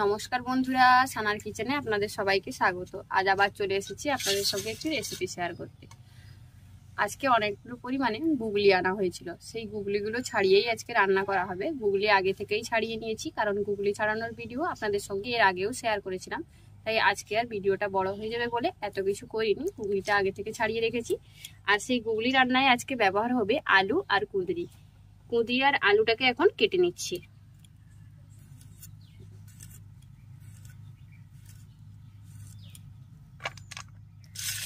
নমস্কার বন্ধুরা, সানার কিচেনে আপনাদের সবাইকে স্বাগত। আজ আবার চলে এসেছি আপনাদের সঙ্গে একটি রেসিপি শেয়ার করতে। আজকে অনেকগুলো পরিমাণে গুগলি আনা হয়েছিল, সেই গুগলিগুলো ছাড়িয়েই আজকে রান্না করা হবে। গুগলি আগে থেকেই ছাড়িয়ে নিয়েছি, কারণ গুগলি ছাড়ানোর ভিডিও আপনাদের সঙ্গে এর আগেও শেয়ার করেছিলাম, তাই আজকে আর ভিডিওটা বড় হয়ে যাবে বলে এত কিছু করিনি। গুগলিটা আগে থেকে ছাড়িয়ে রেখেছি। আর সেই গুগলি রান্নায় আজকে ব্যবহার হবে আলু আর কুঁদরি। কুঁদরি আর আলুটাকে এখন কেটে নিচ্ছি।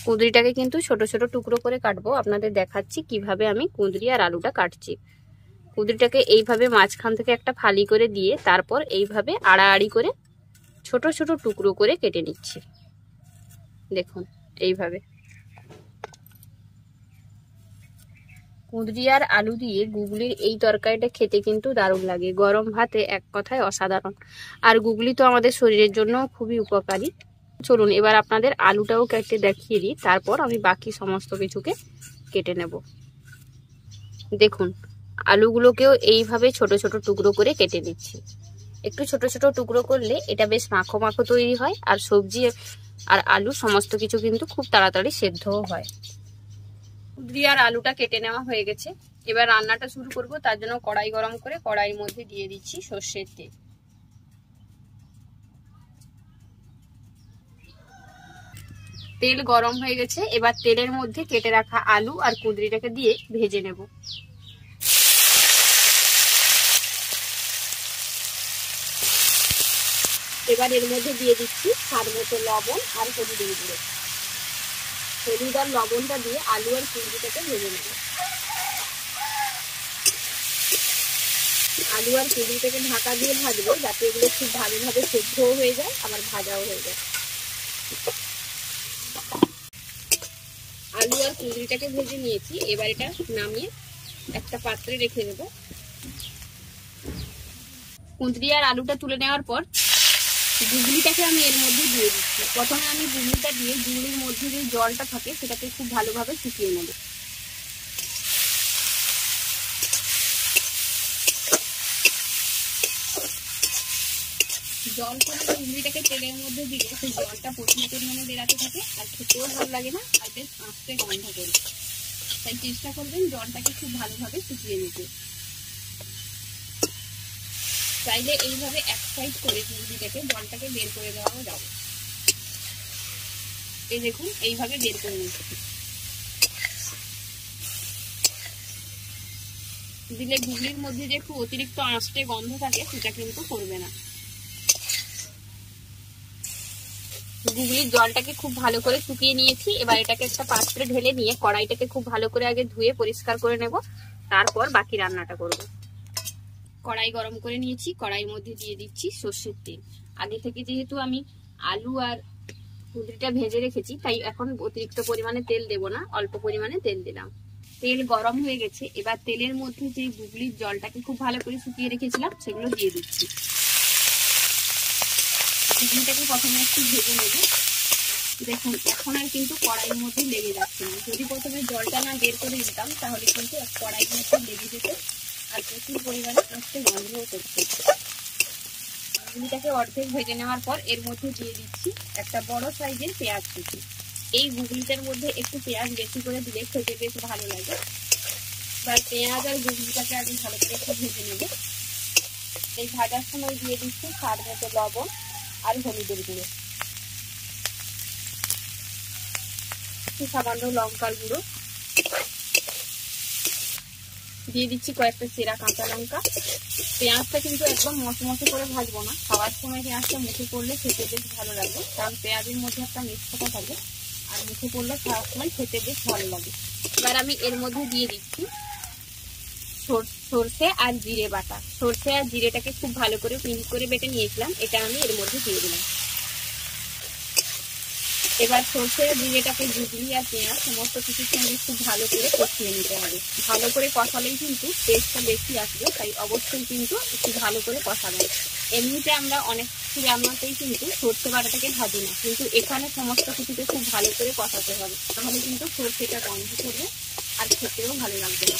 কুঁদরিটাকে কিন্তু ছোট ছোট টুকরো করে কাটবো। আপনাদের দেখাচ্ছি কিভাবে আমি কুঁদরি আর আলুটা কাটছি। কুঁদরিটাকে এইভাবে মাঝখান থেকে একটা ফালি করে দিয়ে তারপর এইভাবে আড়াআড়ি করে ছোট ছোট টুকরো করে কেটে নিচ্ছি। দেখুন এইভাবে। কুঁদরি আর আলু দিয়ে গুগলির এই তরকারিটা খেতে কিন্তু দারুণ লাগে, গরম ভাতে এক কথায় অসাধারণ। আর গুগলি তো আমাদের শরীরের জন্য খুবই উপকারী। চলুন এবার আপনাদের আলুটাও কেটে দেখিয়ে দিই, তারপর আমি বাকি সমস্ত কিছুকে কেটে নেব। দেখুন আলুগুলোকেও এইভাবে ছোট ছোট টুকরো করে কেটে নিচ্ছি। একটু ছোট ছোট টুকরো করলে এটা বেশ মাখো মাখো তৈরি হয়, আর সবজি আর আলু সমস্ত কিছু কিন্তু খুব তাড়াতাড়ি সেদ্ধও হয়। কুঁদরি আর আলুটা কেটে নেওয়া হয়ে গেছে। এবার রান্নাটা শুরু করব। তার জন্য কড়াই গরম করে কড়াইয়ের মধ্যে দিয়ে দিচ্ছি সর্ষের তেল। তেল গরম হয়ে গেছে, এবার তেলের মধ্যে কেটে রাখা আলু আর কুঁদরিটাকে দিয়ে ভেজে নেব। এবার এর মধ্যে দিয়ে দিচ্ছি স্বাদ মতো লবণ আর হলুদের গুঁড়ো। হলুদ আর লবণটা দিয়ে আলু আর কুঁদরিটাকে ভেজে নেব। আলু আর কুঁদরিটাকে ঢাকা দিয়ে ভাজবো, যাতে এগুলো খুব ভালোভাবে সেদ্ধও হয়ে যায় আবার ভাজাও হয়ে যায়। আলু আর কুঁদরিটাকে ভেজে নিয়েছি, এবার এটা নামিয়ে একটা পাত্রে রেখে দেবো। কুঁদরি আর আলুটা তুলে নেওয়ার পর গুগলিটাকে আমি এর মধ্যে দিয়ে দিচ্ছি। প্রথমে আমি গুগলিটা দিয়ে গুগলির মধ্যে যে জলটা থাকে সেটাকে খুব ভালোভাবে শুকিয়ে নেব। জল করে গুগলিটাকে তেলের মধ্যে দিলে সেই জলটা প্রচুর পরিমাণে বেরাতে থাকে, আর খেতেও ভালো লাগে না, আর বেশ আস্তে গন্ধ করে। তাই চেষ্টা করবেন জলটাকে খুব ভালোভাবে শুকিয়ে নিতে। চাইলে এইভাবে এক সাইড করে গুগলিটাকে জলটাকে বের করে দেওয়াও যাবে। এই দেখুন এইভাবে বের করে নিচ্ছি। দিলে গুগলির মধ্যে যে একটু অতিরিক্ত আঁচটে গন্ধ থাকে সেটা কিন্তু করবে না। গুগলির জলটাকে খুব ভালো করে শুকিয়ে নিয়েছি। এবার এটাকে একটা পাত্রে ঢেলে নিয়ে কড়াইটাকে খুব ভালো করে আগে ধুয়ে পরিষ্কার করে নেব, তারপর বাকি রান্নাটা করব। কড়াই গরম করে নিয়েছি, কড়াইয়ের মধ্যে দিয়ে দিচ্ছি সর্ষের তেল। আগে থেকে যেহেতু আমি আলু আর কুঁদরিটা ভেজে রেখেছি, তাই এখন অতিরিক্ত পরিমাণে তেল দেব না, অল্প পরিমাণে তেল দিলাম। তেল গরম হয়ে গেছে, এবার তেলের মধ্যে যে গুগলির জলটাকে খুব ভালো করে শুকিয়ে রেখেছিলাম সেগুলো দিয়ে দিচ্ছি। গুগলিটাকে প্রথমে একটু ভেজে নেব। দেখুন এখন আর কিন্তু কড়াইয়ের মধ্যে লেগে যাচ্ছে না। যদি প্রথমে জলটা না বের করে দিতাম তাহলে কিন্তু কড়াইয়ের মধ্যে লেগে যেত আর প্রচুর পরিমাণে আস্তে গন্ধও করছে। গুগলিটাকে অর্ধেক ভেজে নেওয়ার পর এর মধ্যে দিয়ে দিচ্ছি একটা বড় সাইজের পেঁয়াজ কুচি। এই গুগলিটার মধ্যে একটু পেঁয়াজ বেশি করে দিলে খেতে বেশ ভালো লাগে। এবার পেঁয়াজ আর গুগলিটাকে আগে ভালো করে একটু ভেজে নেব। এই ভাজার সময় দিয়ে দিচ্ছি স্বাদ মতো লবণ আর হলুদের গুঁড়ো, একটু সামান্য লঙ্কার গুঁড়ো, দিয়ে দিচ্ছি কয়েকটা চেরা কাঁচা লঙ্কা। পেঁয়াজটা কিন্তু একদম মশমশে করে ভাজবো না, খাওয়ার সময় পেঁয়াজটা মুখে পড়লে খেতে বেশ ভালো লাগে, কারণ পেঁয়াজের মধ্যে একটা মিষ্টতা থাকে আর মুখে পড়লে খাওয়ার সময় খেতে বেশ ভালো লাগে। এবার আমি এর মধ্যে দিয়ে দিচ্ছি সর্ষে আর জিরে বাটা। সর্ষে আর জিরেটাকে খুব ভালো করে মিহি করে বেটে নিয়েছিলাম, এটা আমি এর মধ্যে দিয়ে দিলাম। এবার সর্ষে আর জিরেটাকে গুগলি আর পেঁয়াজ সমস্ত কিছুর সঙ্গে খুব ভালো করে কষিয়ে নিতে হবে। ভালো করে কষালেই কিন্তু টেস্টটা বেশি আসবে, তাই অবশ্যই কিন্তু একটু ভালো করে কষাবেন। এমনিতে আমরা অনেক কিছু রান্নাতেই কিন্তু সর্ষে বাটাটাকে ভাজি না, কিন্তু এখানে সমস্ত কিছুতে খুব ভালো করে কষাতে হবে, তাহলে কিন্তু সর্ষেটা গন্ধ করবে আর খেতেও ভালো লাগবে না।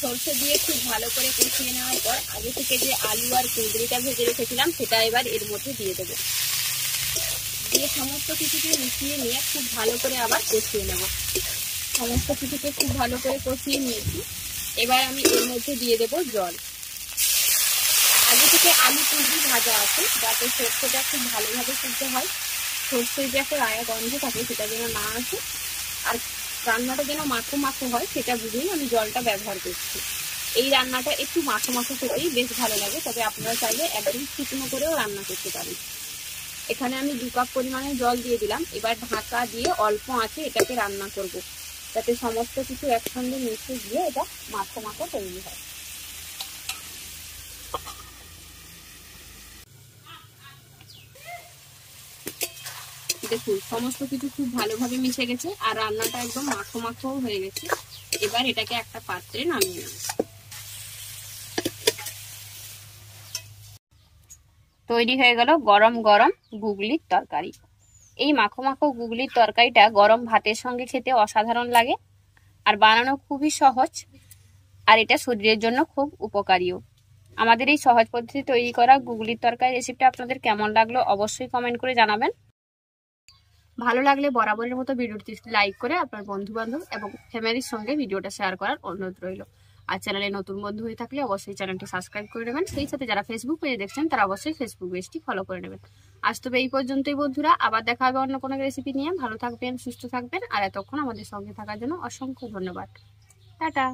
সরষে দিয়ে খুব ভালো করে কষিয়ে নেওয়ার পর আগে থেকে যে আলু আর কুঁদরিটা ভেজে রেখেছিলাম সেটা এবার এর মধ্যে দিয়ে দেবো। দিয়ে সমস্ত কিছুকে মিশিয়ে নিয়ে খুব ভালো করে আবার কষিয়ে নেব। সমস্ত কিছুকে খুব ভালো করে কষিয়ে নিয়েছি। এবার আমি এর মধ্যে দিয়ে দেব জল। আগে থেকে আলু কুঁদরি ভাজা আছে, যাতে সরষেটা খুব ভালোভাবে সিদ্ধ হয়, সরষের যে একটা রায়া গন্ধ থাকে সেটা যেন না আসে, আর রান্নাটা যেন মাখো মাখো হয় সেটা বুঝেই আমি জলটা ব্যবহার করছি। এই রান্নাটা একটু মাখো মাখো খেতেই বেশ ভালো লাগে, তবে আপনারা চাইলে একদম শুকনো করেও রান্না করতে পারেন। এখানে আমি 2 কাপ পরিমাণে জল দিয়ে দিলাম। এবার ঢাকা দিয়ে অল্প আঁচে এটাকে রান্না করব, যাতে সমস্ত কিছু একসঙ্গে মিশে গিয়ে এটা মাখো মাখো তৈরি হয়। দেখুন সমস্ত কিছু খুব ভালোভাবে মিশে গেছে আর রান্নাটা একদম মাখো মাখো হয়ে গেছে। এবার এটাকে একটা পাত্রে নামিয়ে নেব। তৈরি হয়ে গেল গরম গরম গুগলির তরকারি। এই মাখো মাখো গুগলির তরকারিটা গরম ভাতের সঙ্গে খেতে অসাধারণ লাগে, আর বানানো খুবই সহজ, আর এটা শরীরের জন্য খুব উপকারীও। আমাদের এই সহজ পদ্ধতি তৈরি করা গুগলির তরকারি রেসিপিটা আপনাদের কেমন লাগলো অবশ্যই কমেন্ট করে জানাবেন। ভালো লাগলে বরাবরের মতো ভিডিওটি লাইক করে আপনার বন্ধু বান্ধব এবং ফ্যামিলির সঙ্গে ভিডিওটা শেয়ার করার অনুরোধ রইল। আর চ্যানেলে নতুন বন্ধু হয়ে থাকলে অবশ্যই চ্যানেলটি সাবস্ক্রাইব করে নেবেন। সেই সাথে যারা ফেসবুক পেজে দেখছেন তারা অবশ্যই ফেসবুক পেজটি ফলো করে নেবেন। আজ তবে এই পর্যন্তই বন্ধুরা, আবার দেখা হবে অন্য কোনো রেসিপি নিয়ে। ভালো থাকবেন, সুস্থ থাকবেন, আর এতক্ষণ আমাদের সঙ্গে থাকার জন্য অসংখ্য ধন্যবাদ। টাটা।